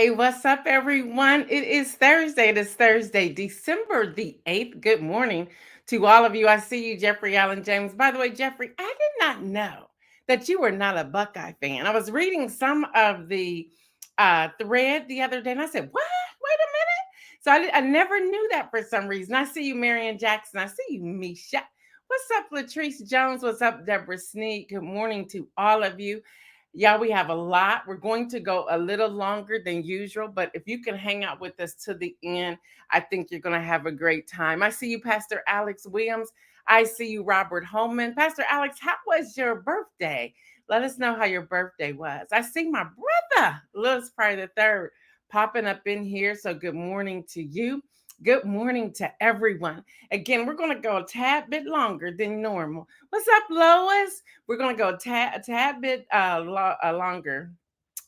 Hey, what's up, everyone? It is Thursday. It is Thursday, December the 8th. Good morning to all of you. I see you, Jeffrey Allen James. By the way, Jeffrey, I did not know that you were not a Buckeye fan. I was reading some of the thread the other day, and I said, "What? Wait a minute." I never knew that for some reason. I see you, Marion Jackson. I see you, Misha. What's up, Latrice Jones? What's up, Deborah Sneed? Good morning to all of you. Yeah, we have a lot. We're going to go a little longer than usual, but if you can hang out with us to the end, I think you're going to have a great time. I see you, Pastor Alex Williams. I see you, Robert Holman. Pastor Alex, how was your birthday? Let us know how your birthday was. I see my brother, Louis Pryor the Third, popping up in here. So good morning to you. Good morning to everyone. Again, we're going to go a tad bit longer than normal. What's up, Lois? We're going to go a tad bit longer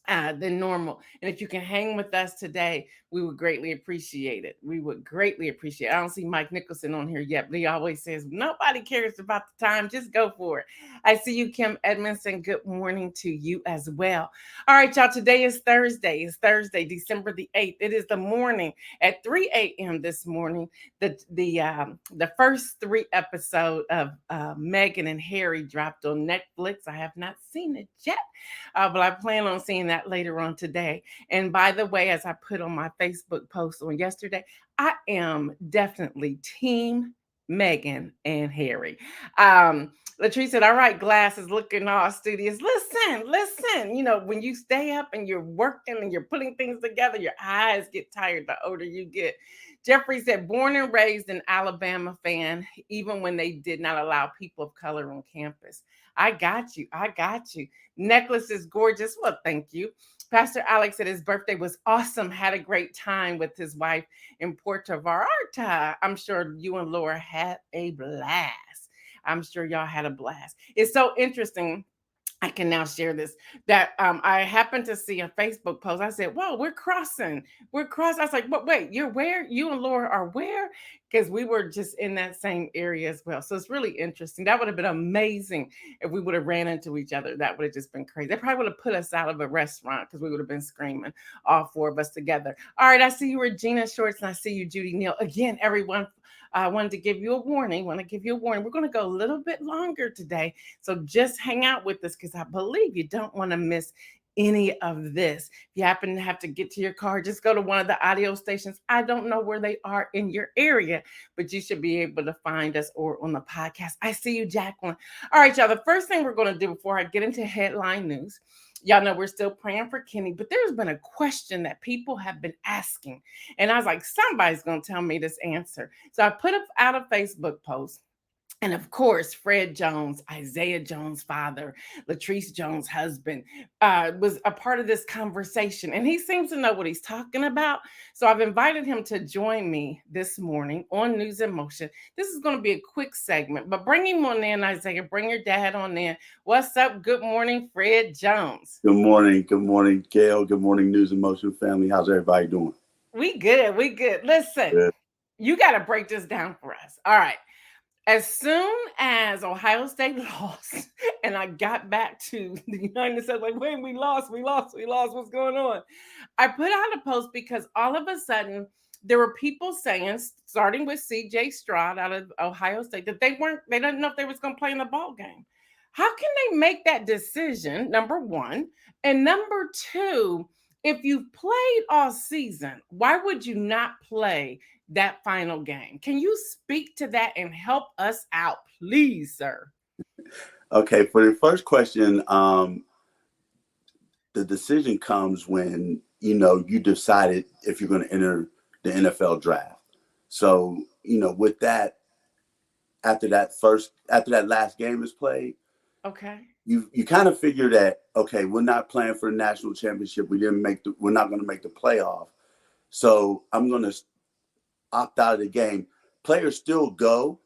than normal. And if you can hang with us today, we would greatly appreciate it. We would greatly appreciate it. I don't see Mike Nicholson on here yet, but he always says, nobody cares about the time. Just go for it. I see you, Kim Edmondson. Good morning to you as well. All right, y'all. Today is Thursday. It's Thursday, December the 8th. It is the morning at 3 a.m. this morning. The first 3 episode of Meghan and Harry dropped on Netflix. I have not seen it yet, but I plan on seeing that later on today. And by the way, as I put on my Facebook post on yesterday, I am definitely team Meghan and Harry. Latrice said, all right, glasses looking all studious. Listen, when you stay up and you're working and you're putting things together, your eyes get tired the older you get. Jeffrey said, born and raised an Alabama fan, even when they did not allow people of color on campus. I got you. Necklace is gorgeous. Well, thank you. Pastor Alex said his birthday was awesome. Had a great time with his wife in Puerto Vallarta. I'm sure you and Laura had a blast. I'm sure y'all had a blast. It's so interesting. I can now share this, that I happened to see a Facebook post. I said, whoa, we're crossing. I was like, but wait, you're where? You and Laura are where? Because we were just in that same area as well. So it's really interesting. That would have been amazing if we would have ran into each other. That would have just been crazy. They probably would have put us out of a restaurant because we would have been screaming, all 4 of us together. All right, I see you, Regina Shorts, and I see you, Judy Neal. Again, everyone, I wanted to give you a warning. We're going to go a little bit longer today. So just hang out with us because I believe you don't want to miss any of this. If you happen to have to get to your car, just go to one of the audio stations. I don't know where they are in your area, but you should be able to find us or on the podcast. I see you, Jacqueline. All right, y'all. The first thing we're going to do before I get into headline news, y'all know we're still praying for Kenny, but there's been a question that people have been asking. And I was like, somebody's going to tell me this answer. So I put out a Facebook post. And of course, Fred Jones, Isaiah Jones' father, Latrice Jones' husband, was a part of this conversation. And he seems to know what he's talking about. So I've invited him to join me this morning on News in Motion. This is going to be a quick segment, but bring him on in, Isaiah. Bring your dad on in. What's up? Good morning, Fred Jones. Good morning. Good morning, Gail. Good morning, News in Motion family. How's everybody doing? We good. Listen, Good. You got to break this down for us. All right. As soon as Ohio State lost, and I got back to the United States, like, wait, we lost. What's going on? I put out a post because all of a sudden there were people saying, starting with CJ Stroud out of Ohio State, that they didn't know if they was going to play in the ball game. How can they make that decision? Number one. And number two, if you've played all season, why would you not play that final game? Can you speak to that and help us out, please, sir? Okay, for the first question, the decision comes when you decided if you're going to enter the NFL draft. So with that, after that last game is played, okay, you kind of figure that, okay, we're not playing for the national championship. We're not going to make the playoff. So I'm going to opt out of the game. Players still go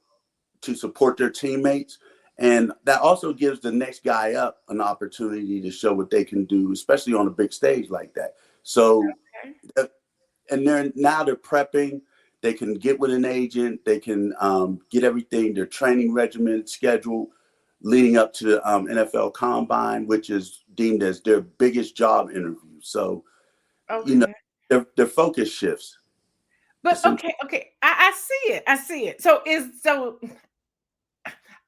to support their teammates, and that also gives the next guy up an opportunity to show what they can do, especially on a big stage like that. So, and they're prepping. They can get with an agent. They can get everything, their training regimen scheduled leading up to the NFL Combine, which is deemed as their biggest job interview. So you know, Okay. their focus shifts. But Essentially. okay. I see it. I see it.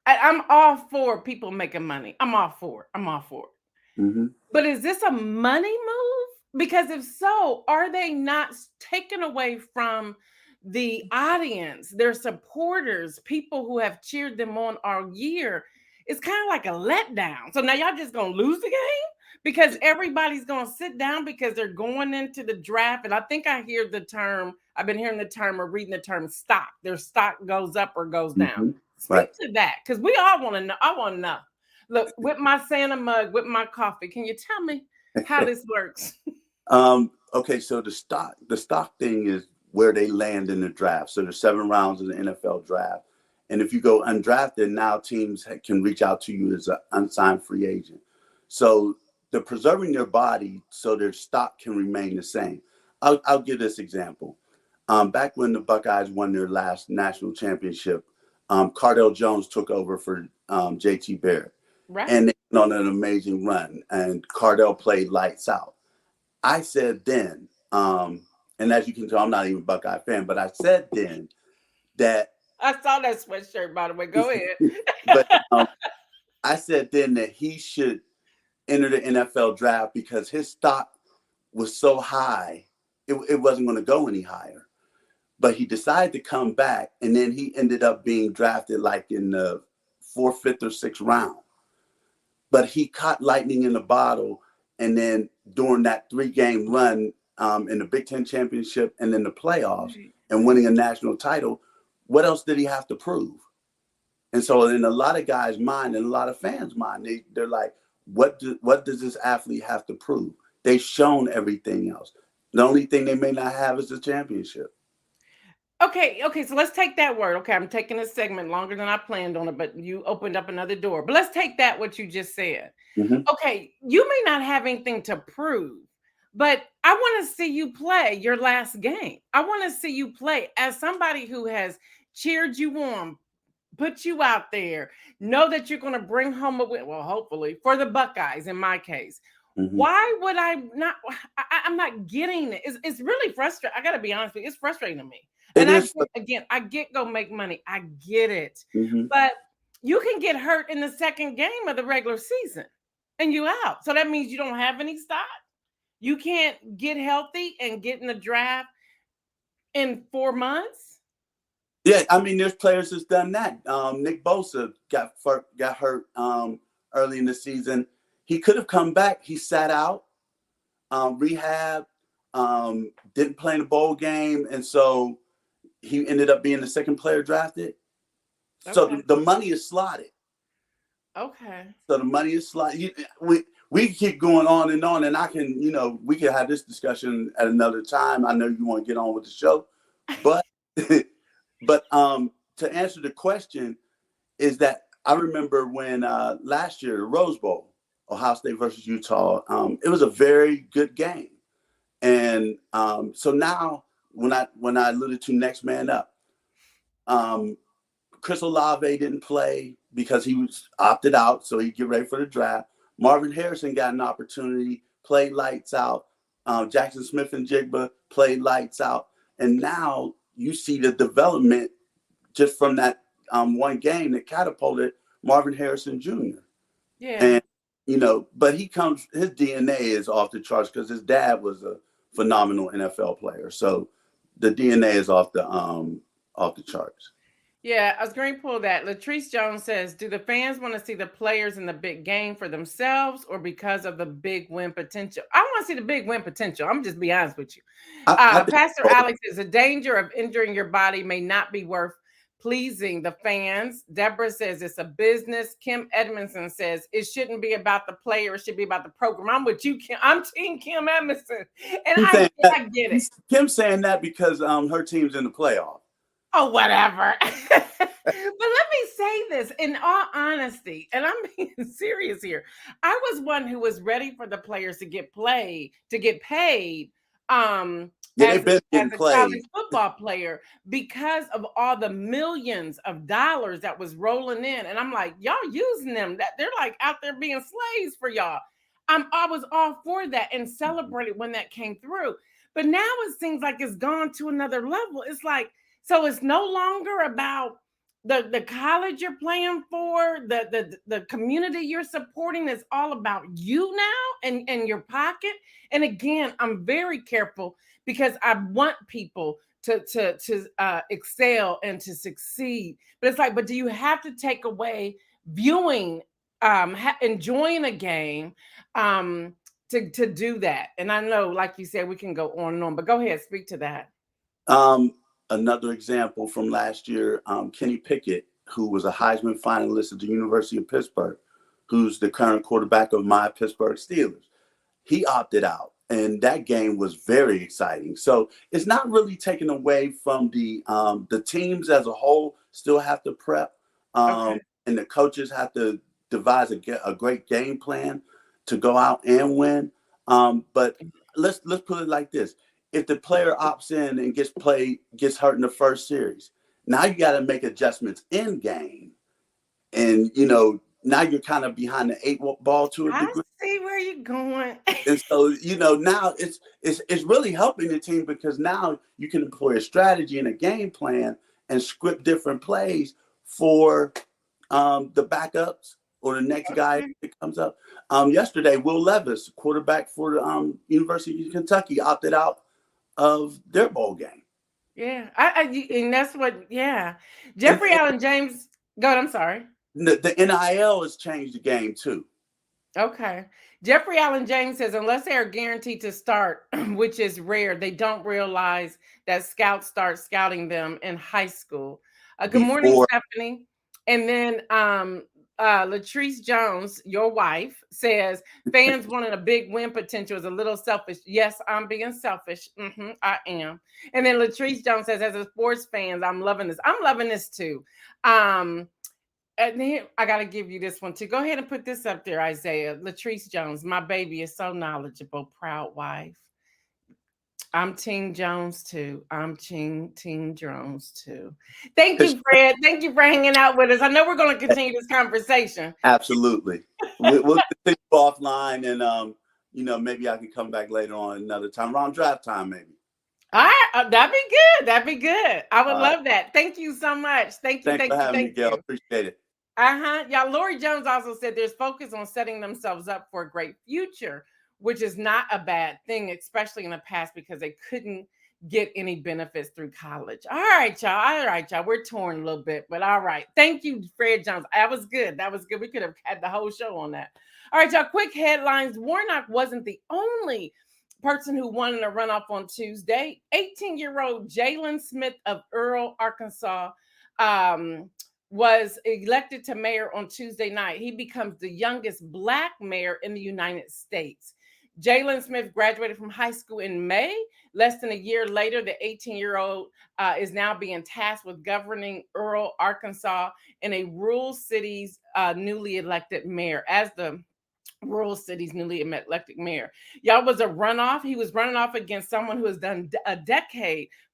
I'm all for people making money. I'm all for it. I'm all for it. Hmm. But is this a money move? Because if so, are they not taken away from the audience, their supporters, people who have cheered them on all year? It's kind of like a letdown. So now y'all just gonna lose the game because everybody's gonna sit down because they're going into the draft. And I think I hear the term, I've been hearing the term or reading the term stock. Their stock goes up or goes down. Hmm. Speak Right. to that because we all want to know. I want to know. Look, with my Santa mug, with my coffee, can you tell me how this works? Okay, so the stock thing is where they land in the draft. So there's 7 rounds in the NFL draft, and if you go undrafted, now teams can reach out to you as an unsigned free agent. So they're preserving their body so their stock can remain the same. I'll give this example. Back when the Buckeyes won their last national championship, Cardell Jones took over for JT Barrett, Right. and they went on an amazing run. And Cardell played lights out. I said then, and as you can tell, I'm not even a Buckeye fan, but I said then that, I saw that sweatshirt, by the way. Go ahead. but I said then that he should enter the NFL draft because his stock was so high, it wasn't going to go any higher. But he decided to come back, and then he ended up being drafted like in the fourth, fifth, or sixth round. But he caught lightning in the bottle, and then during that 3-game run in the Big Ten championship and then the playoffs and winning a national title, what else did he have to prove? And so in a lot of guys' mind and a lot of fans' mind, they're like, what does this athlete have to prove? They've shown everything else. The only thing they may not have is the championship. Okay, so let's take that word. Okay, I'm taking a segment longer than I planned on it, but you opened up another door. But let's take that what you just said. Mm-hmm. Okay, you may not have anything to prove, but I want to see you play your last game. I want to see you play as somebody who has cheered you on, put you out there, know that you're going to bring home a win. Well, hopefully for the Buckeyes, in my case. Mm-hmm. Why would I not? I'm not getting it. It's really frustrating. I got to be honest with you. It's frustrating to me. It And is. I get go make money. I get it. Mm-hmm. But you can get hurt in the second game of the regular season and you out. So that means you don't have any stock. You can't get healthy and get in the draft in 4 months. Yeah, I mean, there's players that's done that. Nick Bosa got hurt early in the season. He could have come back. He sat out, rehab, didn't play in the bowl game, and so he ended up being the second player drafted. So Okay. the money is slotted. Okay. So the money is slotted. We keep going on, and I can, we can have this discussion at another time. I know you want to get on with the show, but but to answer the question is that I remember when last year, the Rose Bowl, Ohio State versus Utah, it was a very good game. And so now when I alluded to next man up, Chris Olave didn't play because he was opted out, so he'd get ready for the draft. Marvin Harrison got an opportunity, played lights out. Jackson Smith and Jigba played lights out. And now you see the development just from that one game that catapulted Marvin Harrison Jr. Yeah. And, but his DNA is off the charts because his dad was a phenomenal NFL player. So the DNA is off the charts. Yeah, I was going to pull that. Latrice Jones says, do the fans want to see the players in the big game for themselves or because of the big win potential? I want to see the big win potential. I'm just be honest with you. I think Pastor Alex says, the danger of injuring your body may not be worth pleasing the fans. Deborah says, it's a business. Kim Edmondson says, it shouldn't be about the player. It should be about the program. I'm with you, Kim. I'm team Kim Edmondson. And I get it. Kim's saying that because her team's in the playoff. Oh, whatever. But let me say this in all honesty, and I'm being serious here. I was one who was ready for the players to get paid. They've been as a played. college football player because of all the millions of dollars that was rolling in. And I'm like, y'all using them, that they're like out there being slaves for y'all. I was all for that and celebrated when that came through. But now it seems like it's gone to another level. It's like, so it's no longer about the college you're playing for, the community you're supporting. Is all about you now and your pocket. And again, I'm very careful because I want people to excel and to succeed. But it's like, but do you have to take away viewing, enjoying a game, to do that? And I know, like you said, we can go on and on, but go ahead, speak to that. Another example from last year, Kenny Pickett, who was a Heisman finalist at the University of Pittsburgh, who's the current quarterback of my Pittsburgh Steelers. He opted out, and that game was very exciting. So it's not really taken away from the teams as a whole still have to prep, Okay. and the coaches have to devise a great game plan to go out and win. But let's put it like this: if the player opts in and gets hurt in the first series, now you got to make adjustments in game, and now you're kind of behind the eight ball to a I degree. see where you're going. And so now it's really helping the team because now you can employ a strategy and a game plan and script different plays for the backups or the next guy that comes up. Yesterday, Will Levis, quarterback for the University of Kentucky, opted out of their bowl game. Yeah, and that's what. Yeah, Jeffrey And Allen James. Go ahead, I'm sorry. the NIL has changed the game too. Okay. Jeffrey Allen James says, unless they are guaranteed to start, which is rare, they don't realize that scouts start scouting them in high school. Good morning, Before Stephanie. And then Latrice Jones, your wife, says fans wanting a big win potential is a little selfish. Yes, I'm being selfish. I am. And then Latrice Jones says, as a sports fan, I'm loving this. I'm loving this too. And then I got to give you this one too. Go ahead and put this up there, Isaiah. Latrice Jones, my baby is so knowledgeable, proud wife. I'm Team Jones too. I'm Team Jones too. Thank you, Fred. Thank you for hanging out with us. I know we're going to continue this conversation. absolutely, we'll continue offline, and maybe I can come back later on another time around draft time, maybe. All right, that'd be good. That'd be good. I would All right. love that. Thank you so much. Thank you. Thanks Thank for you. having me, Thank Gail. you. Appreciate it. Yeah, Lori Jones also said there's focus on setting themselves up for a great future, which is not a bad thing, especially in the past because they couldn't get any benefits through college. All right, y'all. All right, y'all. We're torn a little bit, but all right. Thank you, Fred Jones. That was good. That was good. We could have had the whole show on that. All right, y'all. Quick headlines. Warnock wasn't the only person who won in a runoff on Tuesday. 18-year-old Jalen Smith of Earl, Arkansas, was elected to mayor on Tuesday night. He becomes the youngest Black mayor in the United States. Jalen Smith graduated from high school in May. Less than a year later, the 18-year-old is now being tasked with governing Earl, Arkansas, in a rural city's newly elected mayor, as the rural city's newly elected mayor. Y'all, was a runoff. He was running off against someone who has done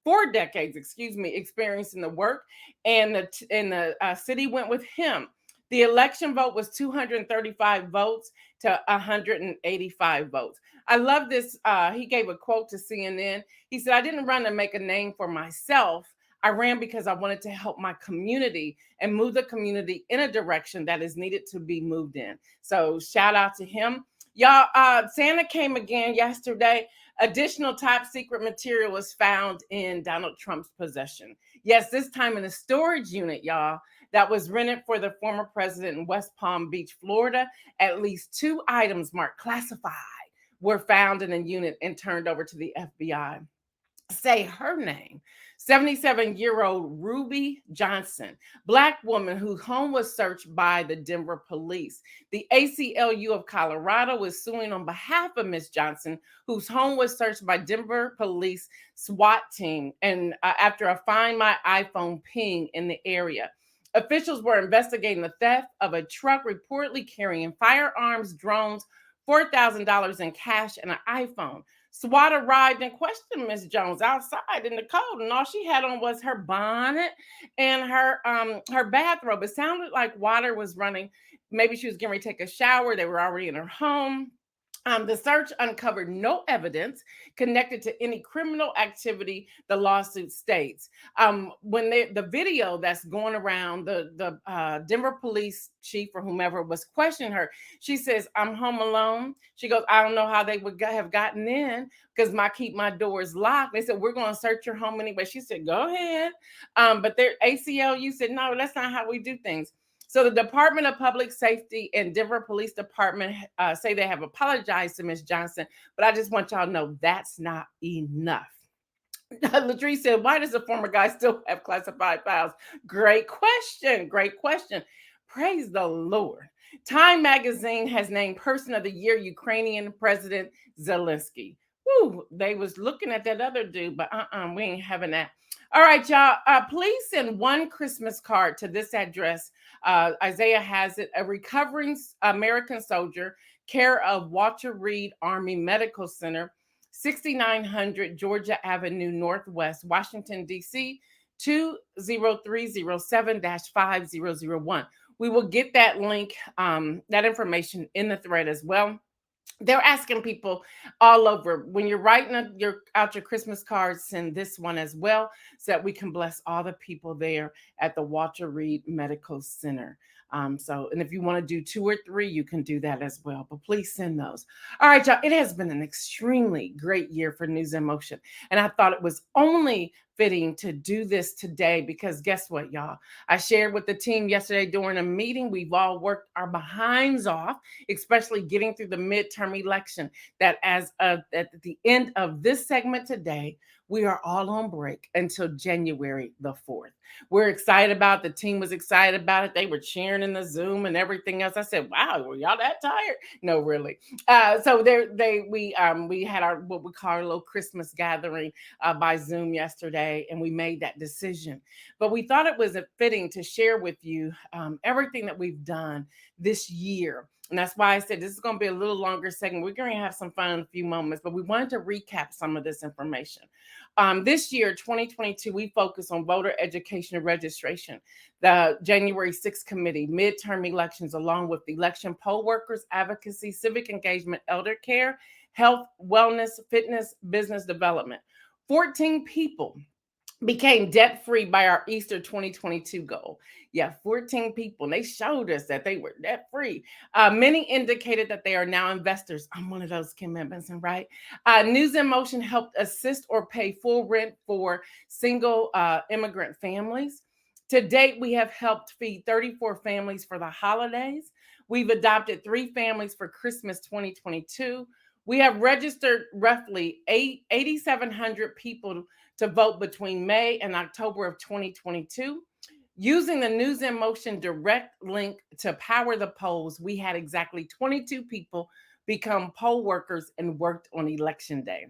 4 decades, experiencing the work, and the city went with him. The election vote was 235 votes to 185 votes. I love this. He gave a quote to CNN. He said, I didn't run to make a name for myself. I ran because I wanted to help my community and move the community in a direction that is needed to be moved in. So shout out to him. Y'all, Santa came again yesterday. Additional top secret material was found in Donald Trump's possession. Yes, this time in a storage unit, y'all, that was rented for the former president in West Palm Beach, Florida. At least 2 items marked classified were found in a unit and turned over to the FBI. Say her name. 77-year-old Ruby Johnson, Black woman whose home was searched by the Denver police. The ACLU of Colorado is suing on behalf of Miss Johnson, whose home was searched by Denver police SWAT team, and after a Find My iPhone ping in the area. Officials were investigating the theft of a truck reportedly carrying firearms, drones, $4,000 in cash, and an iPhone. SWAT arrived and questioned Miss Jones outside in the cold, and all she had on was her bonnet and her bathrobe. It sounded like water was running. Maybe she was getting ready to take a shower. They were already in her home. The search uncovered no evidence connected to any criminal activity, the lawsuit states. When the video that's going around, the Denver police chief or whomever was questioning her, she says, "I'm home alone." She goes, "I don't know how they would have gotten in because keep my doors locked." They said, "We're going to search your home anyway." She said, "Go ahead." But their ACLU said, "No, that's not how we do things." So the Department of Public Safety and Denver Police Department say they have apologized to Ms. Johnson, but I just want y'all to know that's not enough. Latrice said, "Why does the former guy still have classified files?" Great question. Great question. Praise the Lord. Time magazine has named Person of the Year Ukrainian President Zelensky. Woo, they was looking at that other dude, but we ain't having that. All right, y'all. Please send one Christmas card to this address. Isaiah has it. A recovering American soldier, care of Walter Reed Army Medical Center, 6900 Georgia Avenue Northwest, Washington, D.C., 20307-5001. We will get that link, that information in the thread as well. They're asking people all over, when you're writing out your Christmas cards, send this one as well so that we can bless all the people there at the Walter Reed Medical Center. And if you want to do 2 or 3, you can do that as well. But please send those. All right, y'all. It has been an extremely great year for News in Motion. And I thought it was only fitting to do this today because guess what, y'all? I shared with the team yesterday during a meeting. We've all worked our behinds off, especially getting through the midterm election, that as of at the end of this segment today, we are all on break until January the 4th. We're excited about it. The team was excited about it. They were cheering in the Zoom and everything else. I said, "Wow, were y'all that tired?" No, really. So we had our what we call our little Christmas gathering by Zoom yesterday, and we made that decision. But we thought it was fitting to share with you everything that we've done this year. And that's why I said this is going to be a little longer segment. We're going to have some fun in a few moments, but we wanted to recap some of this information. This year, 2022, we focused on voter education and registration, the January 6th committee, midterm elections, along with election poll workers, advocacy, civic engagement, eldercare, health, wellness, fitness, business development. 14 people became debt-free by our Easter 2022 goal. Yeah, 14 people. And they showed us that they were debt-free. Many indicated that they are now investors. I'm one of those, Kim Benson, right? News in Motion helped assist or pay full rent for single immigrant families. To date, we have helped feed 34 families for the holidays. We've adopted 3 families for Christmas 2022. We have registered roughly 8,700 people to vote between May and October of 2022. Using the News in Motion direct link to power the polls, we had exactly 22 people become poll workers and worked on election day.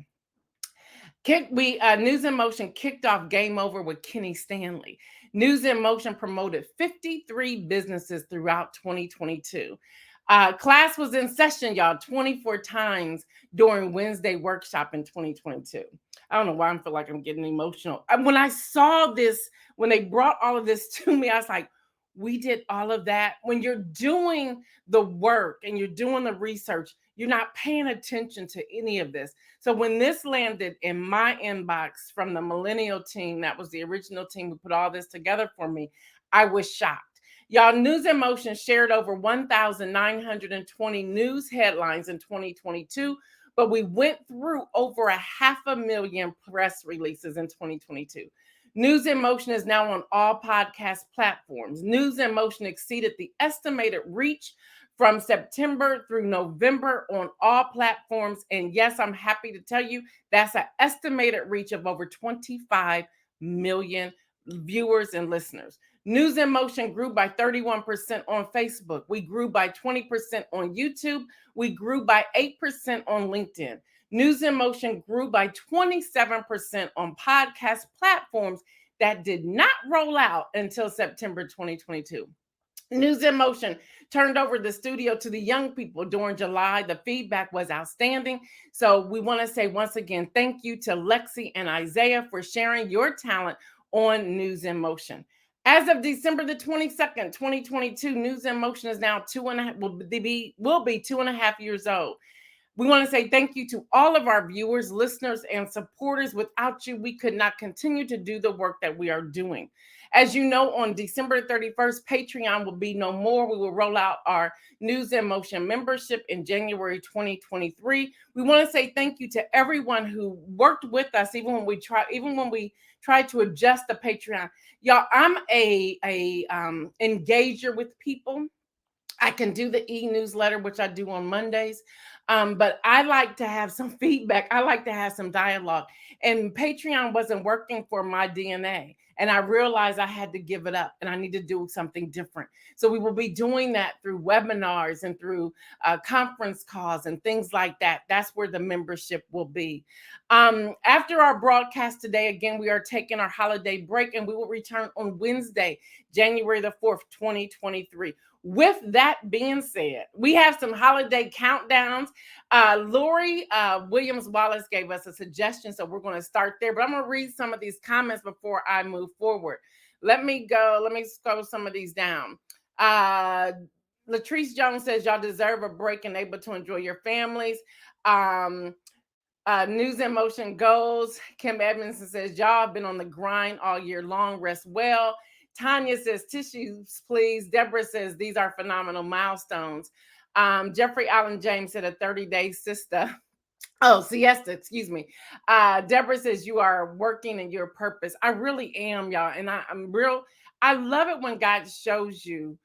News in Motion kicked off Game Over with Kenny Stanley. News in Motion promoted 53 businesses throughout 2022. Class was in session, y'all, 24 times during Wednesday workshop in 2022. I don't know why I feel like I'm getting emotional. When I saw this, when they brought all of this to me, I was like, we did all of that. When you're doing the work and you're doing the research, you're not paying attention to any of this. So when this landed in my inbox from the Millennial team, that was the original team who put all this together for me, I was shocked. Y'all, News in Motion shared over 1,920 news headlines in 2022, but we went through over 500,000 press releases in 2022. News in Motion is now on all podcast platforms. News in Motion exceeded the estimated reach from September through November on all platforms. And yes, I'm happy to tell you that's an estimated reach of over 25 million viewers and listeners. News in Motion grew by 31% on Facebook. We grew by 20% on YouTube. We grew by 8% on LinkedIn. News in Motion grew by 27% on podcast platforms that did not roll out until September 2022. News in Motion turned over the studio to the young people during July. The feedback was outstanding. So we want to say once again, thank you to Lexi and Isaiah for sharing your talent on News in Motion. As of December the 22nd, 2022, News in Motion is now will be 2.5 years old. We want to say thank you to all of our viewers, listeners, and supporters. Without you, we could not continue to do the work that we are doing. As you know, on December 31st, Patreon will be no more. We will roll out our NewsInMotion membership in January 2023. We want to say thank you to everyone who worked with us, even when we tried to adjust the Patreon. Y'all, I'm a engager with people. I can do the e-newsletter, which I do on Mondays. But I like to have some feedback. I like to have some dialogue. And Patreon wasn't working for my DNA. And I realized I had to give it up and I need to do something different. So we will be doing that through webinars and through conference calls and things like that. That's where the membership will be. After our broadcast today, again, we are taking our holiday break and we will return on Wednesday, January the 4th, 2023. With that being said, we have some holiday countdowns. Lori Williams-Wallace gave us a suggestion, so we're going to start there. But I'm going to read some of these comments before I move forward. Let me scroll some of these down. Latrice Jones says, y'all deserve a break and able to enjoy your families. NewsInMotion goes. Kim Edmondson says, y'all have been on the grind all year long. Rest well. Tanya says, tissues, please. Deborah says, these are phenomenal milestones. Jeffrey Allen James said, a 30-day siesta. Oh, siesta, excuse me. Deborah says, you are working in your purpose. I really am, y'all. And I love it when God shows you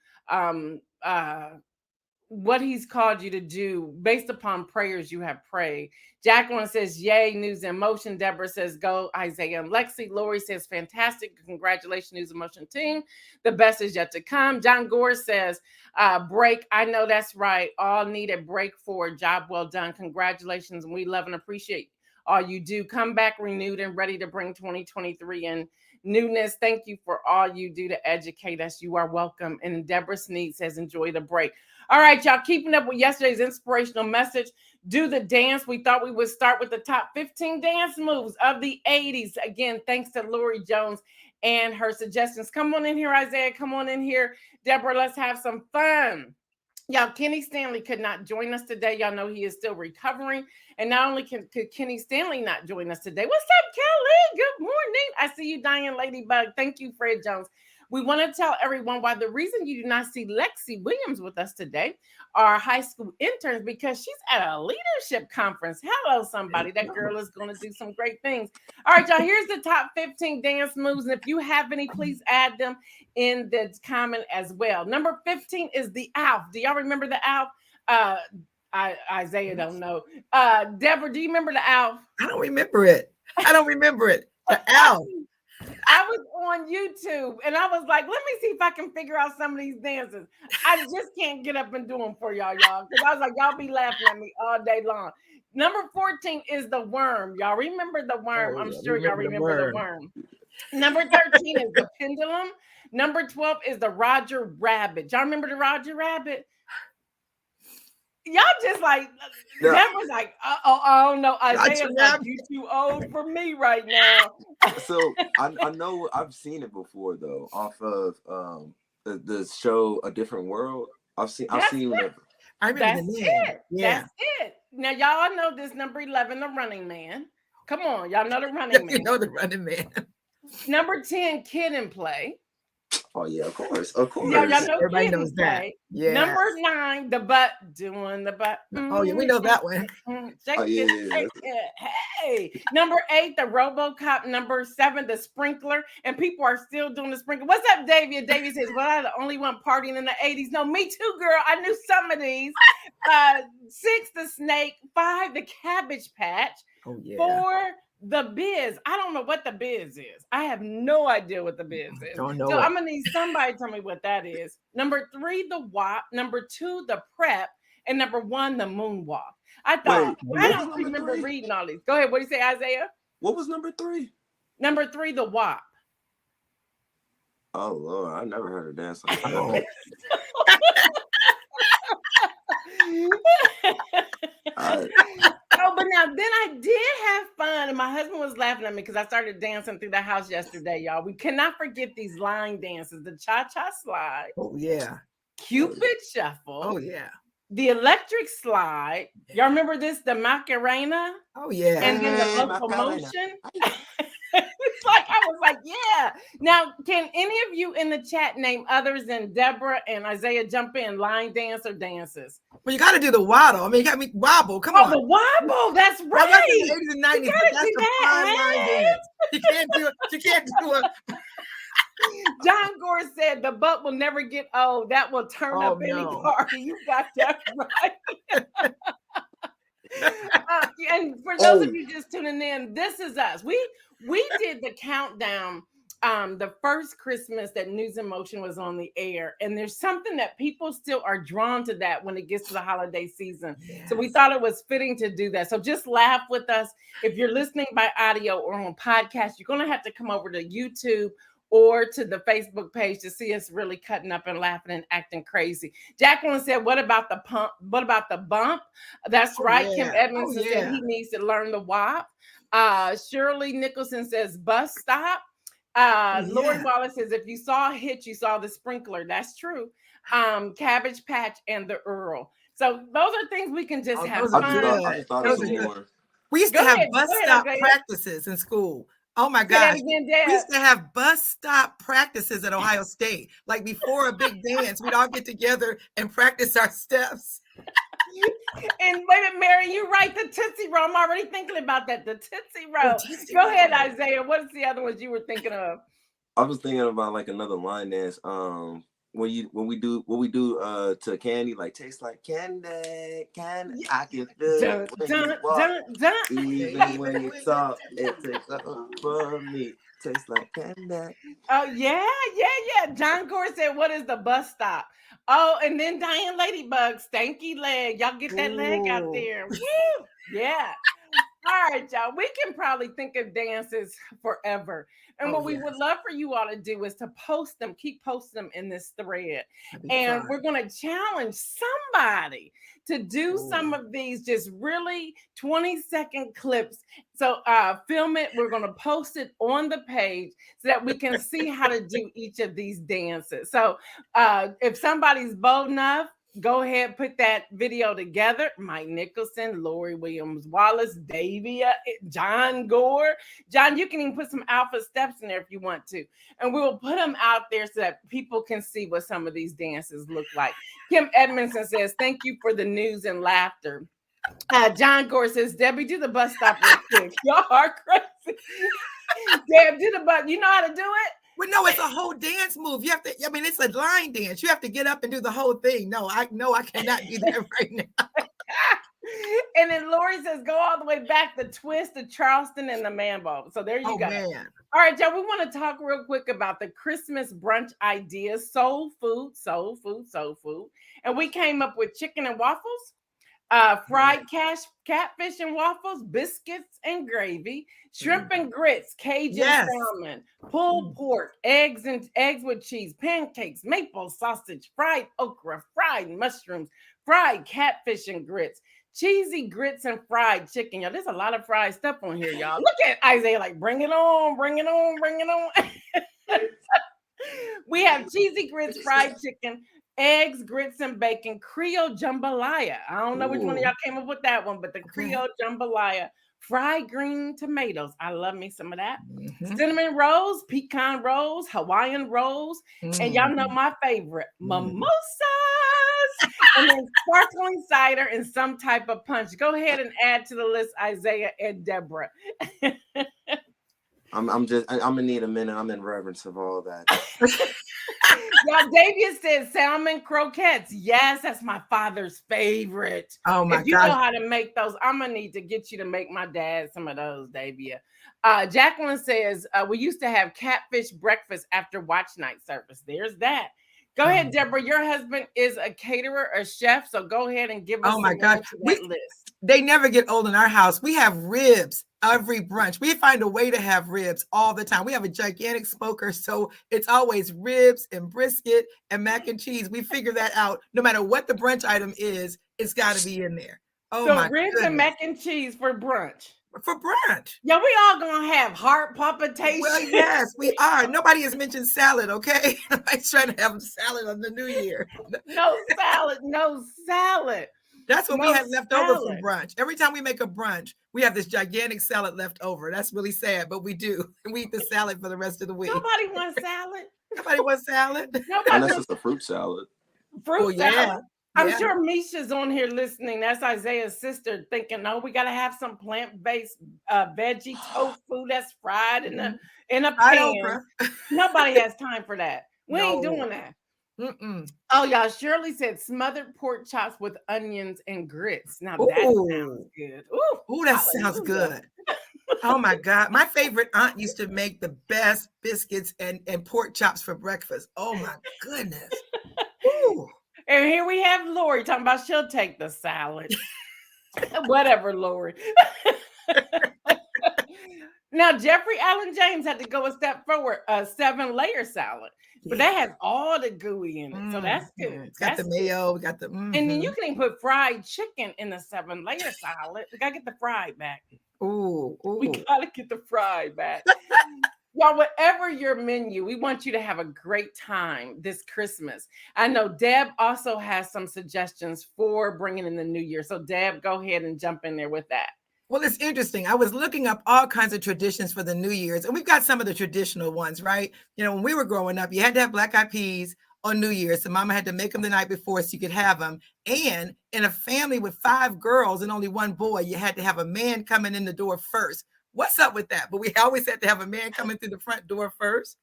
what he's called you to do based upon prayers you have prayed. Jacqueline says, yay, NewsInMotion. Deborah says, go, Isaiah and Lexi. Lori says, fantastic. Congratulations, NewsInMotion team. The best is yet to come. John Gore says, break. I know that's right. All need a break for a job well done. Congratulations. And we love and appreciate all you do. Come back renewed and ready to bring 2023 in newness. Thank you for all you do to educate us. You are welcome. And Deborah Sneed says, enjoy the break. All right, y'all, keeping up with yesterday's inspirational message, do the dance. We thought we would start with the top 15 dance moves of the 80s. Again, thanks to Lori Jones and her suggestions. Come on in here, Isaiah. Come on in here. Deborah, let's have some fun. Y'all, Kenny Stanley could not join us today. Y'all know he is still recovering. And not only could Kenny Stanley not join us today. What's up, Kelly? Good morning. I see you, Diane Ladybug. Thank you, Fred Jones. We want to tell everyone why the reason you do not see Lexi Williams with us today, our high school interns, because she's at a leadership conference. Hello, somebody. That girl is going to do some great things. All right, y'all, here's the top 15 dance moves. And if you have any, please add them in the comment as well. Number 15 is the Alf. Do y'all remember the Alf? Isaiah don't know. Deborah, do you remember the Alf? I don't remember it. The Alf. I was on YouTube and I was like, let me see if I can figure out some of these dances. I just can't get up and do them for y'all, because I was like, y'all be laughing at me all day long. Number 14 is the worm. Y'all remember the worm? I'm sure y'all remember the worm. Number 13 is the pendulum. Number 12 is the Roger Rabbit. Y'all remember the Roger Rabbit? Y'all just like, that was like, I don't know. Isaiah, like, you too old for me right now. So I know I've seen it before though, off of the show A Different World. I've seen it. I remember the name. Yeah. That's it. Now y'all know this number 11, the Running Man. Come on, y'all know the Running Man. You know the Running Man. Number 10, Kid and Play. Oh yeah, of course. Yeah, y'all know everybody knows that. Yeah. Number 9, the butt, doing the butt. Oh yeah, we know that one. Hey. Number 8, the RoboCop. Number 7, the sprinkler. And people are still doing the sprinkler. What's up, Davia? Davia says, well, I'm the only one partying in the 80s. No, me too, girl. I knew some of these. 6, the snake. 5, the Cabbage Patch. Oh yeah. 4, the Biz. I don't know what the Biz is. I have no idea what the Biz is. Don't know. So I'm gonna need somebody to tell me what that is. Number 3, the WAP. Number 2, the Prep. And number 1, the Moonwalk. I thought, I don't remember reading all these. Go ahead. What do you say, Isaiah? What was number 3? Number 3, the WAP. Oh Lord, I never heard of dance like that. Oh, but now then I did have fun, and my husband was laughing at me because I started dancing through the house yesterday, y'all. We cannot forget these line dances: the cha-cha slide. Oh yeah. Cupid shuffle. Oh yeah. the electric slide. Y'all remember this? The Macarena, Oh yeah. and then the locomotion. It's like I was like, yeah. Now, can any of you in the chat name others than Deborah and Isaiah jump in line dance or dances? Well, you got to do the waddle. I mean, you got me wobble. Come on. The wobble. That's right. That wasn't the 80s and 90s, but that's do the that, prime line dance. You can't do it. You can't do it. John Gore said the butt will never get old. That will turn up any party. You got that right. And for those of you just tuning in, this is us. We did the countdown the first Christmas that NewsInMotion was on the air, and there's something that people still are drawn to that when it gets to the holiday season. Yes. So we thought it was fitting to do that. So just laugh with us. If you're listening by audio or on podcast, you're going to have to come over to YouTube or to the Facebook page to see us really cutting up and laughing and acting crazy. Jacqueline said, what about the pump? What about the bump? That's right. Yeah. Kim Edmondson said he needs to learn the WAP. Shirley Nicholson says bus stop. Lord Wallace says, if you saw a hitch, you saw the sprinkler. That's true. Cabbage Patch and the Earl. So those are things we can just have fun. We used to have bus stop practices in school. Oh my gosh. We used to have bus stop practices at Ohio State. Like before a big dance, we'd all get together and practice our steps. And wait a minute, Mary, you're right. The Tootsie Roll. I'm already thinking about that. The Tootsie Roll. Go ahead, Isaiah. What's the other ones you were thinking of? I was thinking about like another line dance. When we do to candy, like tastes like candy, I can feel it when you walk. Even when you talk, it takes up for me. Tastes like candy. Oh yeah. John Gore said, "What is the bus stop?" Oh, and then Diane Ladybug, stanky leg. Y'all get that leg out there. Woo! Yeah. All right, y'all. We can probably think of dances forever. And what we would love for you all to do is to post them, keep posting them in this thread. And we're going to challenge somebody to do some of these just really 20-second clips. So film it. We're going to post it on the page so that we can see how to do each of these dances. So if somebody's bold enough, go ahead, put that video together. Mike Nicholson, Lori Williams Wallace, Davia, John Gore. John, you can even put some alpha steps in there if you want to. And we will put them out there so that people can see what some of these dances look like. Kim Edmondson says, thank you for the news and laughter. John Gore says, Debbie, do the bus stop real quick. Y'all are crazy. Deb, do the bus. You know how to do it? Well, no, it's a whole dance move. You have to, I mean, it's a line dance. You have to get up and do the whole thing. No, I cannot do that right now. And then Lori says, go all the way back, the twist, the Charleston, and the Mambo. So there you go. Man. All right, y'all, we want to talk real quick about the Christmas brunch ideas, soul food. And we came up with chicken and waffles, fried catfish and waffles, biscuits and gravy, shrimp and grits, Cajun salmon, pulled pork, eggs with cheese, pancakes, maple sausage, fried okra, fried mushrooms, fried catfish and grits, cheesy grits and fried chicken. Y'all, there's a lot of fried stuff on here, y'all. Look at Isaiah, like, bring it on, bring it on, bring it on. We have cheesy grits, fried chicken, eggs, grits, and bacon, Creole jambalaya. I don't know which one of y'all came up with that one, but the Creole jambalaya, fried green tomatoes. I love me some of that. Cinnamon rolls, pecan rolls, Hawaiian rolls, and y'all know my favorite, mimosas, and then sparkling cider and some type of punch. Go ahead and add to the list, Isaiah and Deborah. I'm gonna need a minute. I'm in reverence of all that. Now, Davia says salmon croquettes. Yes, that's my father's favorite. Oh my God! If you know how to make those, I'm gonna need to get you to make my dad some of those, Davia. Jacqueline says we used to have catfish breakfast after watch night service. There's that. Go ahead, Deborah. Your husband is a caterer, a chef, so go ahead and give us. Oh my God! That list. They never get old in our house. We have ribs every brunch. We find a way to have ribs all the time. We have a gigantic smoker, so it's always ribs and brisket and mac and cheese. We figure that out. No matter what the brunch item is, it's got to be in there. Oh, so my ribs goodness. And mac and cheese for brunch. For brunch. Yeah, we all gonna have heart palpitations. Well, yes, we are. Nobody has mentioned salad, okay? Nobody's trying to have salad on the New Year. No salad, no salad. That's what we had left over from brunch. Every time we make a brunch, we have this gigantic salad left over. That's really sad, but we do. We eat the salad for the rest of the week. Nobody wants salad. Nobody wants salad. Unless it's a fruit salad. Fruit salad. I'm sure Misha's on here listening. That's Isaiah's sister thinking, no, we got to have some plant-based veggie tofu that's fried in a pan. Nobody has time for that. We ain't doing that. Oh, y'all, Shirley said smothered pork chops with onions and grits. Now that sounds good. Ooh, that sounds good. Oh my God. My favorite aunt used to make the best biscuits and pork chops for breakfast. Oh my goodness. Ooh. And here we have Lori talking about she'll take the salad. Whatever, Lori. Now, Jeffrey Allen James had to go a step forward, a 7-layer salad. But that has all the gooey in it. So that's good. It's got the mayo. We got the And then you can even put fried chicken in the 7-layer salad. We got to get the fried back. Ooh. We got to get the fried back. Y'all, whatever your menu, we want you to have a great time this Christmas. I know Deb also has some suggestions for bringing in the new year. So Deb, go ahead and jump in there with that. Well, it's interesting. I was looking up all kinds of traditions for the New Year's, and we've got some of the traditional ones, right? You know, when we were growing up, you had to have black-eyed peas on New Year's. So mama had to make them the night before so you could have them. And in a family with 5 girls and only 1 boy, you had to have a man coming in the door first. What's up with that? But we always had to have a man coming through the front door first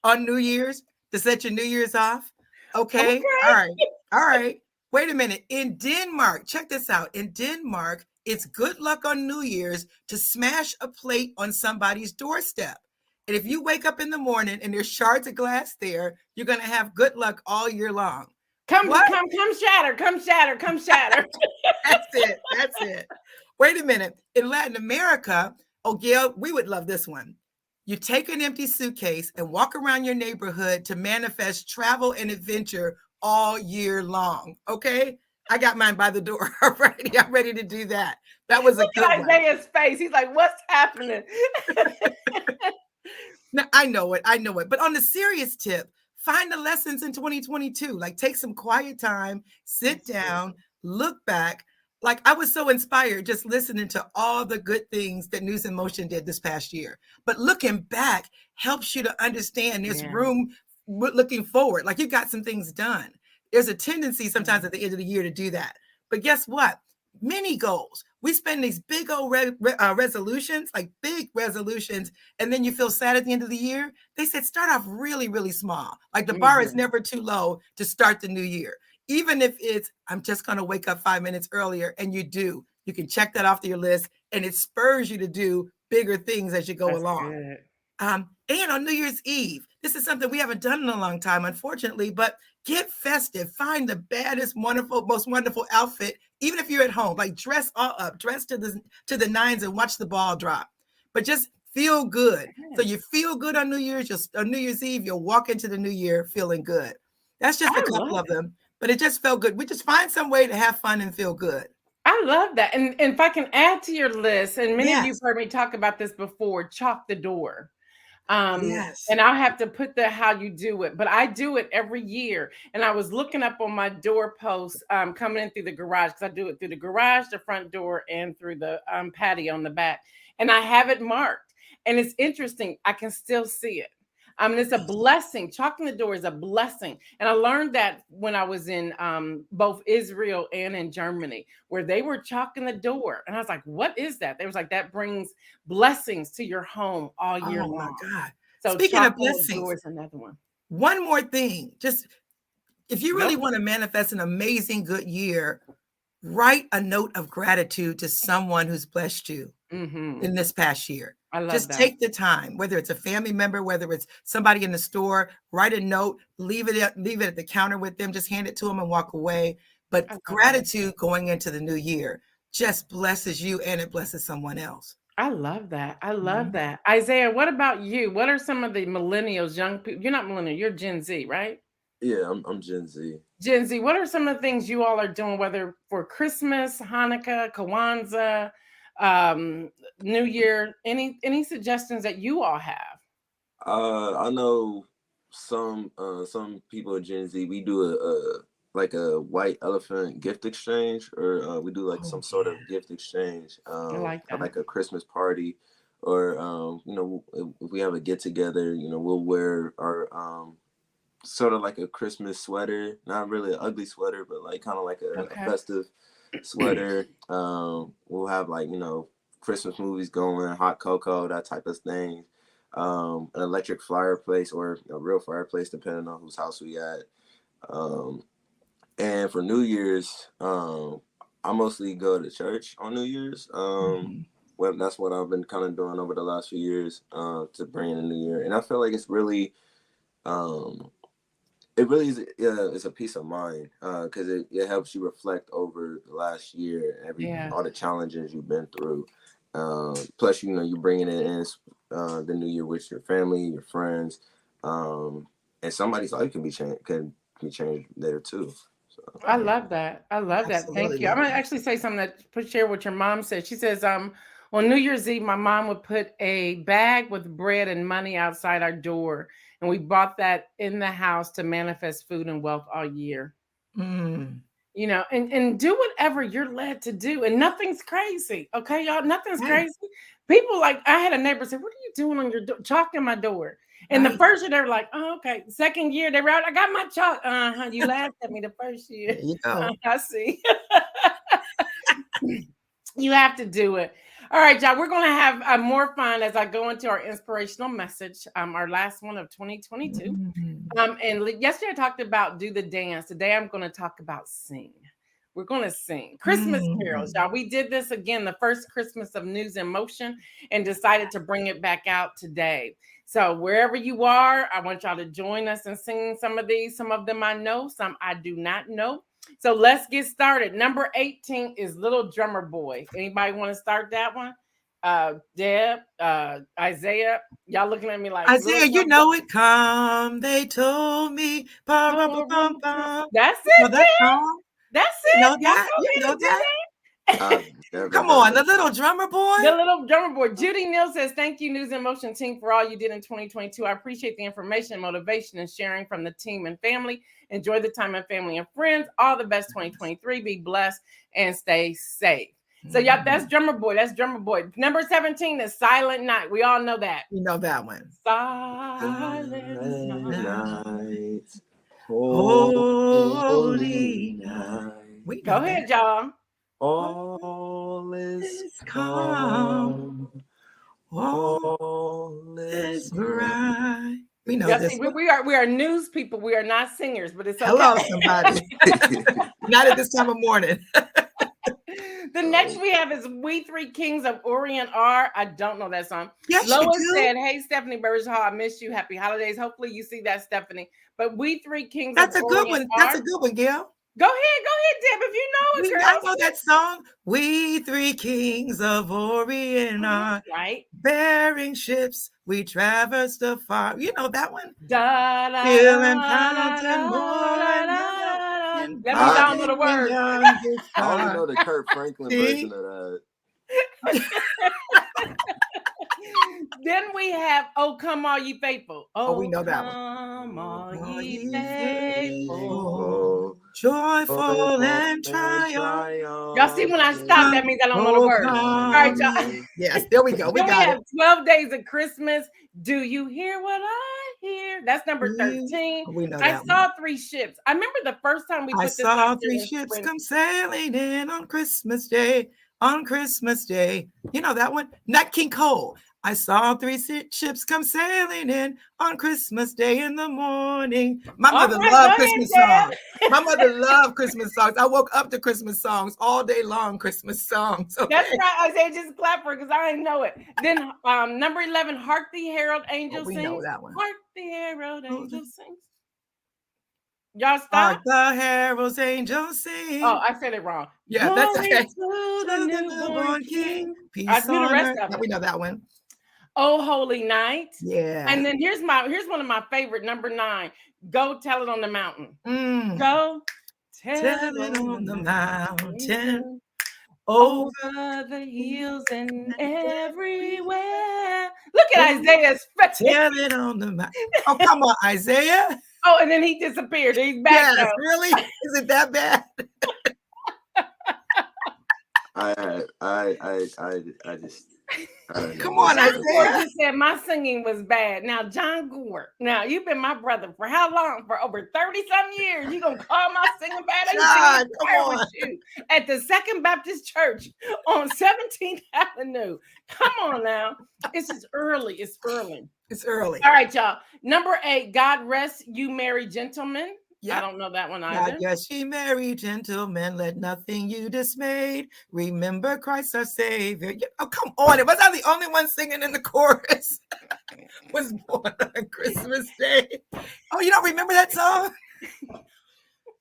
on New Year's to set your New Year's off. Okay. All right. Wait a minute. In Denmark, check this out. In Denmark, it's good luck on New Year's to smash a plate on somebody's doorstep. And if you wake up in the morning and there's shards of glass there, you're going to have good luck all year long. Come shatter. That's it. Wait a minute. In Latin America, oh, Gail, we would love this one. You take an empty suitcase and walk around your neighborhood to manifest travel and adventure all year long. Okay? I got mine by the door already. I'm ready to do that. That was a good one. Isaiah's face. He's like, what's happening? No, I know it. But on the serious tip, find the lessons in 2022. Like take some quiet time, sit down, look back. Like I was so inspired just listening to all the good things that NewsInMotion did this past year. But looking back helps you to understand there's room looking forward. Like you got some things done. There's a tendency sometimes at the end of the year to do that. But guess what? Mini goals. We spend these big old resolutions, like big resolutions, and then you feel sad at the end of the year. They said start off really, really small. Like the bar is never too low to start the new year. Even if it's, I'm just going to wake up 5 minutes earlier, and you do. You can check that off your list, and it spurs you to do bigger things as you go along. Good. And on New Year's Eve, this is something we haven't done in a long time, unfortunately, but get festive. Find the baddest, wonderful, most wonderful outfit, even if you're at home. Like dress all up, dress to the nines and watch the ball drop. But just feel good. So you feel good on New Year's Eve, you'll walk into the new year feeling good. That's just a couple of them, but it just felt good. We just find some way to have fun and feel good. I love that. And if I can add to your list, and many of you have heard me talk about this before, chalk the door. And I'll have to put how you do it, but I do it every year. And I was looking up on my doorpost coming in through the garage, because I do it through the garage, the front door, and through the patio on the back. And I have it marked. And it's interesting. I can still see it. It's a blessing. Chalking the door is a blessing. And I learned that when I was in both Israel and in Germany, where they were chalking the door. And I was like, what is that? They was like, that brings blessings to your home all year long. Oh, my God. So speaking of blessings, door is another one. One more thing. Just if you really want to manifest an amazing good year, write a note of gratitude to someone who's blessed you in this past year. I love just that. Take the time, whether it's a family member, whether it's somebody in the store, write a note, leave it at the counter with them, just hand it to them and walk away. But gratitude going into the new year just blesses you and it blesses someone else. I love that. I love that. Isaiah, what about you? What are some of the millennials, young people? You're not millennial, you're Gen Z, right? Yeah, I'm Gen Z. Gen Z, what are some of the things you all are doing, whether for Christmas, Hanukkah, Kwanzaa, New Year? Any suggestions that you all have? I know some people at Gen Z, we do a white elephant gift exchange, or we do like some sort of gift exchange, I like that. like a Christmas party, or if we have a get together, we'll wear our sort of like a Christmas sweater, not really an ugly sweater, but like kind of like a festive sweater. We'll have like Christmas movies going, hot cocoa, that type of thing. An electric fireplace or a real fireplace, depending on whose house we at. And for New Year's, I mostly go to church on New Year's. Well, that's what I've been kind of doing over the last few years to bring in the new year, and I feel like it's really, is a peace of mind because it helps you reflect over the last year, all the challenges you've been through. Plus, you're bringing it in the new year with your family, your friends, and somebody's life can be changed there too. So, I love that. I love that. Thank you. I'm gonna actually say something that share what your mom said. She says, on New Year's Eve, my mom would put a bag with bread and money outside our door, and we bought that in the house to manifest food and wealth all year. And do whatever you're led to do, and nothing's crazy. Okay, y'all, nothing's crazy. People I had a neighbor say, "What are you doing on your door? Chalk in my door?" And the first year they were like, "Oh, okay." Second year they were out, "I got my chalk." You laughed at me the first year. I see. You have to do it. All right, y'all. We're going to have more fun as I go into our inspirational message, our last one of 2022. And yesterday I talked about do the dance. Today I'm going to talk about sing. We're going to sing Christmas carols, y'all. We did this again, the first Christmas of NewsInMotion, and decided to bring it back out today. So wherever you are, I want y'all to join us in singing some of these. Some of them I know, some I do not know. So let's get started. Number 18 is Little Drummer Boy. Anybody want to start that one? Deb, Isaiah, y'all looking at me like Isaiah, you know it. Come, they told me. That's it. That song. That's it. You know that? Come on, the Little Drummer Boy. The Little Drummer Boy. Judy Neal says, "Thank you, NewsInMotion team, for all you did in 2022. I appreciate the information, motivation, and sharing from the team and family. Enjoy the time with family and friends. All the best 2023. Be blessed and stay safe." So, yeah, that's Drummer Boy. That's Drummer Boy. Number 17 is Silent Night. We all know that. You know that one. Silent Night. Holy night. Go ahead, y'all. All is calm. All is bright. We know this. See, we are news people. We are not singers, but it's okay. Hello, somebody. Not at this time of morning. The next we have is We Three Kings of Orient are. I don't know that song. Yes, Lois said, "Hey, Stephanie Burris Hall, I miss you. Happy holidays." Hopefully you see that, Stephanie. But We Three Kings That's of a Orient good one. are. That's a good one, Gail. Go ahead, Deb, if you know it, girl. I know that song. We three kings of Orient are bearing ships. We traversed afar. You know that one? That means I don't know the words. I only know the Kurt Franklin version of that. Then we have "Oh Come All Ye Faithful." Oh, we know that one. Come all ye faithful, joyful and triumph. Y'all see, when I stop, that means I don't know the words. All right, y'all. Yes, there we go. We got it. 12 Days of Christmas. Do you hear what I hear? That's number 13. We know I saw three ships. I remember the first time we put this I saw three ships come sailing in on Christmas Day. On Christmas Day. You know that one? Nat King Cole. I saw three ships come sailing in on Christmas Day in the morning. My mother loved Christmas songs. My mother loved Christmas songs. I woke up to Christmas songs all day long, Christmas songs. Okay. That's right. Isaiah, just clap for it because I didn't know it. Then number 11, Hark the Herald Angels Sing. We know that one. Hark the Herald Angels Sing. Y'all stop. Hark the heralds angels sing. Oh, I said it wrong. Yeah, that's okay. To the newborn King. Peace I knew the rest of it. We know that one. Oh, Holy Night. Yeah. And then here's one of my favorite, number 9. Go Tell It on the Mountain. Go tell it on the mountain. over the hills and everywhere. Look at Isaiah's face. Tell it on the map. Oh, come on, Isaiah. Oh, and then he disappeared. He's back. Yes, really? Is it that bad? I just come on, Isaiah. He said my singing was bad. Now, John Gore, now you've been my brother for how long? For over 30-some years. You gonna call my singing bad? God, come on. With you at the Second Baptist Church on 17th Avenue. Come on now. It's early. It's early. It's early. All right, y'all. Number 8, God rest you merry gentlemen. Yep. I don't know that one either. God rest ye merry gentlemen, let nothing you dismayed. Remember Christ our Savior. Oh, come on. Was I the only one singing in the chorus? Was born on Christmas Day. Oh, you don't remember that song?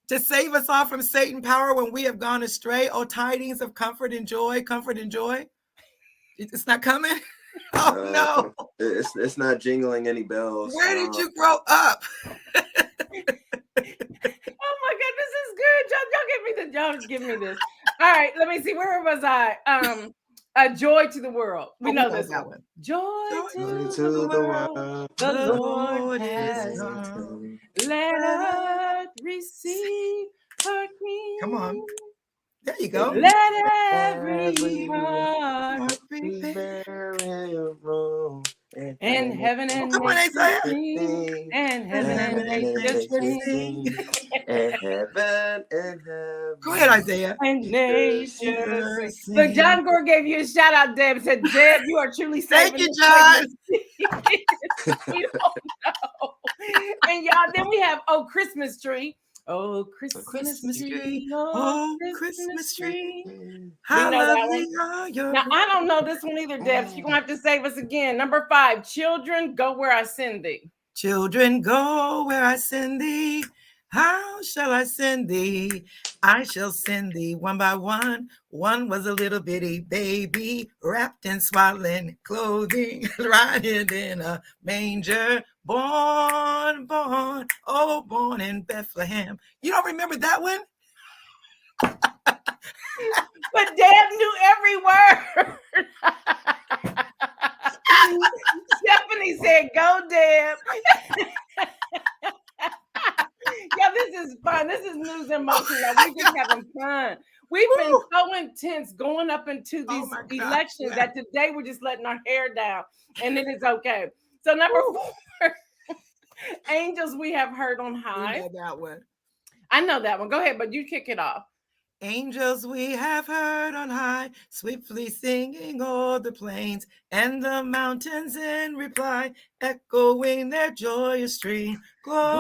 To save us all from Satan power when we have gone astray. Oh, tidings of comfort and joy, comfort and joy. It's not coming? Oh, no. It's not jingling any bells. Where did you grow up? Oh my God, this is good. Y'all give me this. All right, let me see. Where was I? A joy to the world. We know this one. Joy to the world. The Lord has come. Let earth receive her King. Come on. There you go. Let every heart prepare. And heaven and nature sing, and heaven and nature sing, and heaven and heaven. Go ahead, Isaiah. And nature sing. Look, John Gore gave you a shout out, Deb. Said, Deb, you are truly saving. Thank you, John. We don't know. And y'all, then we have Christmas Tree. Oh, Christmas tree. Oh, Christmas tree. How lovely are your. Now, I don't know this one either, Debs. You're going to have to save us again. Number 5, children, go where I send thee. Children, go where I send thee. How shall I send thee? I shall send thee one by one. One was a little bitty baby wrapped in swaddling clothing, riding in a manger, born, born in Bethlehem. You don't remember that one? But Deb knew every word. Stephanie said, go, Deb. Yeah, this is fun. This is NewsInMotion. We're just having fun. We've been so intense going up into these elections that today we're just letting our hair down, and it is okay. So number 4, angels we have heard on high. You know that one. I know that one. Go ahead, but you kick it off. Angels we have heard on high, swiftly singing o'er the plains and the mountains in reply, echoing their joyous stream. Gloria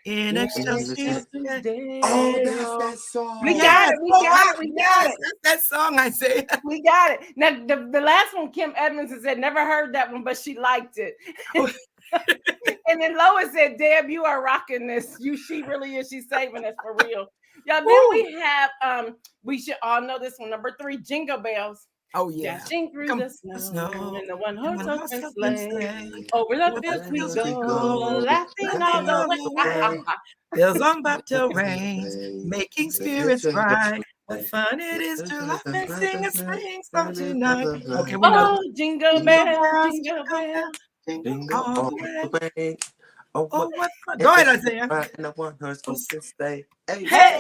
in excelsis. Oh, that's that song. We got it. We got it. That's that song, I say. We got it. Now, the last one, Kim Edmonds said, never heard that one, but she liked it. And then Lois said, Deb, you are rocking this. She really is. She's saving us for real. Y'all, then we have, we should all know this one. Number 3, Jingle Bells. Oh, yeah. Dashing through the snow in the one-horse open sleigh. Over the fields we go, laughing all the way. Bells on bobtail rings, making spirits bright. What fun it is to laugh and sing a spring song tonight. Okay, we know. Oh, jingle bells, jingle bells. All the way. Oh, what fun. Go ahead, Isaiah. Hey.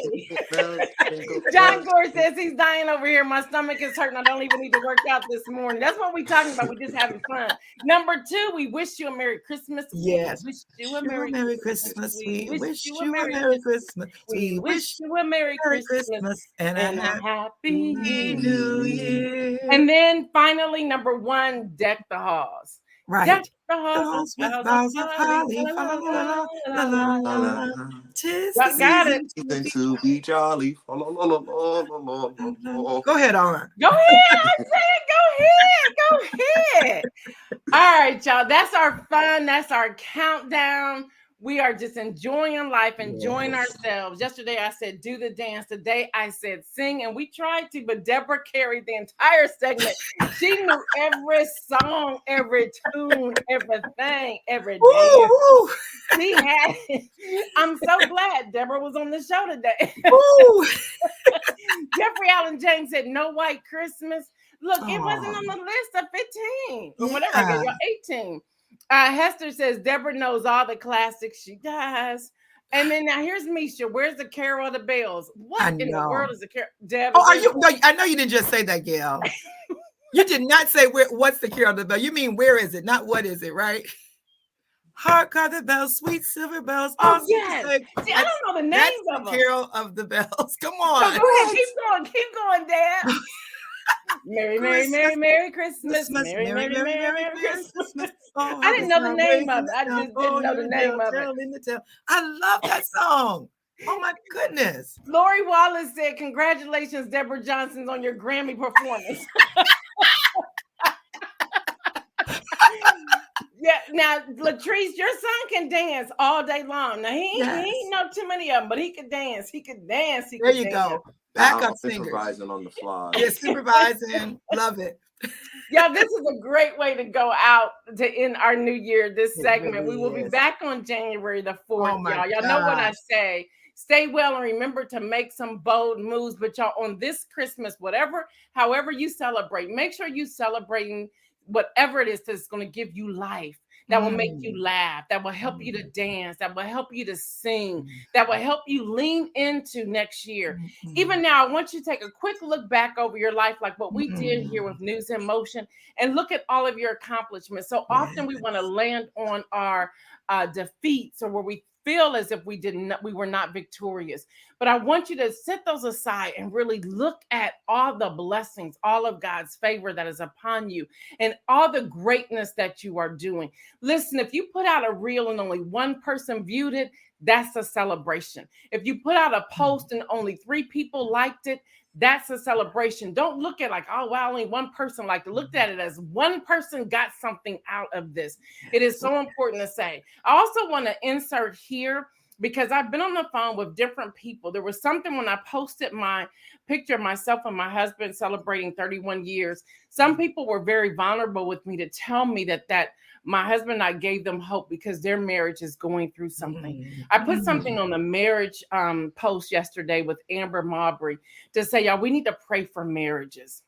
John Gore says he's dying over here. My stomach is hurting. I don't even need to work out this morning. That's what we're talking about. We're just having fun. Number 2, we wish you a Merry Christmas. Yes. We wish you a Merry Christmas. We wish you a Merry Christmas. We wish you a Merry Christmas and a Happy New Year. And then finally, number 1, deck the halls. Right. Deck the halls with boughs of holly. Tis the season to be jolly. Go ahead, Arn. Go ahead, I said go ahead. All right, y'all. That's our fun. That's our countdown. We are just enjoying life, enjoying ourselves. Yesterday I said, do the dance. Today I said, sing. And we tried to, but Deborah carried the entire segment. She knew every song, every tune, everything, every dance. She had it. I'm so glad Deborah was on the show today. Jeffrey Allen James said, no white Christmas. Look, it wasn't on the list of 15 or whatever. I gave you 18. Hester says, Deborah knows all the classics. She does. And then now here's Misha. Where's the Carol of the Bells? What in the world is the Carol? Deb, are you? No, I know you didn't just say that, Gail. You did not say what's the Carol of the Bells. You mean where is it? Not what is it, right? Hark are the bells, sweet silver bells. Oh, yes. See, I don't know the names of them. Carol of the Bells. Come on. So go ahead. Keep going, Dad. Merry, Merry, Merry, Merry Christmas. Merry, Merry, Merry Christmas. Oh, I didn't know the name of it. I just didn't know the name of it. I love that song. Oh my goodness. Lori Wallace said, congratulations, Deborah Johnson's on your Grammy performance. Yeah, now Latrice, your son can dance all day long. Now he ain't know too many of them, but he could dance. He could dance. There you go. Backup singer. Improvising on the fly. Yeah, supervising. Love it. Yeah, this is a great way to go out to end our new year. This segment. Really we will be back on January the 4th, y'all. Y'all know what I say. Stay well and remember to make some bold moves. But y'all, on this Christmas, however you celebrate, make sure you celebrating whatever it is that's going to give you life, that will make you laugh, that will help you to dance, that will help you to sing, that will help you lean into next year. Even now, I want you to take a quick look back over your life, like what we did here with News in Motion, and look at all of your accomplishments. So often we want to land on our defeats or where we feel as if we were not victorious. But I want you to set those aside and really look at all the blessings, all of God's favor that is upon you, and all the greatness that you are doing. Listen, if you put out a reel and only one person viewed it, that's a celebration. If you put out a post and only 3 people liked it, that's a celebration. Don't look at like, oh, wow, only one person liked it. Look at it as one person got something out of this. It is so important to say. I also want to insert here, because I've been on the phone with different people. There was something when I posted my picture of myself and my husband celebrating 31 years. Some people were very vulnerable with me to tell me that my husband and I gave them hope because their marriage is going through something. I put something on the marriage post yesterday with Amber Mabry to say, y'all, we need to pray for marriages.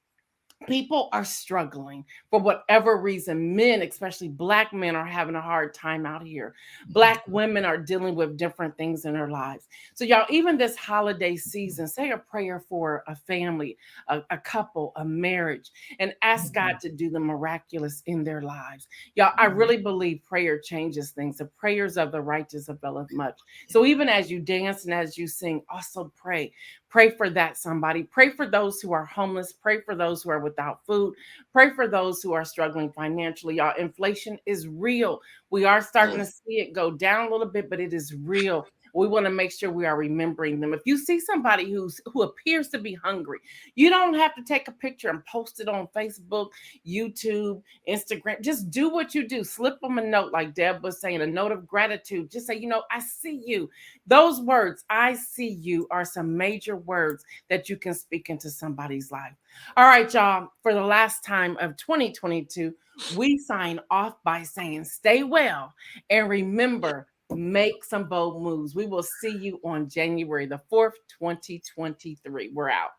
People are struggling for whatever reason. Men, especially Black men, are having a hard time out here. Black women are dealing with different things in their lives. So y'all, even this holiday season, say a prayer for a family, a couple, a marriage, and ask God to do the miraculous in their lives. Y'all, I really believe prayer changes things. The prayers of the righteous availeth much. So even as you dance and as you sing, also pray. Pray for that somebody. Pray for those who are homeless. Pray for those who are without food. Pray for those who are struggling financially. Y'all, inflation is real. We are starting to see it go down a little bit, but it is real. We want to make sure we are remembering them. If you see somebody who appears to be hungry, you don't have to take a picture and post it on Facebook, YouTube, Instagram. Just do what you do. Slip them a note, like Deb was saying, a note of gratitude. Just say, I see you. Those words, I see you, are some major words that you can speak into somebody's life. All right, y'all, for the last time of 2022, we sign off by saying, stay well and remember, make some bold moves. We will see you on January the 4th, 2023. We're out.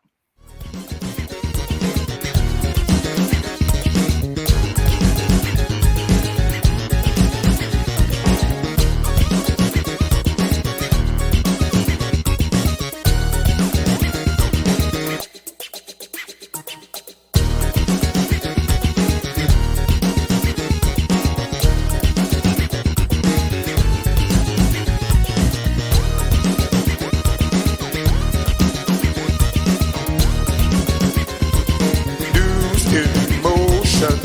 NewsInMotion.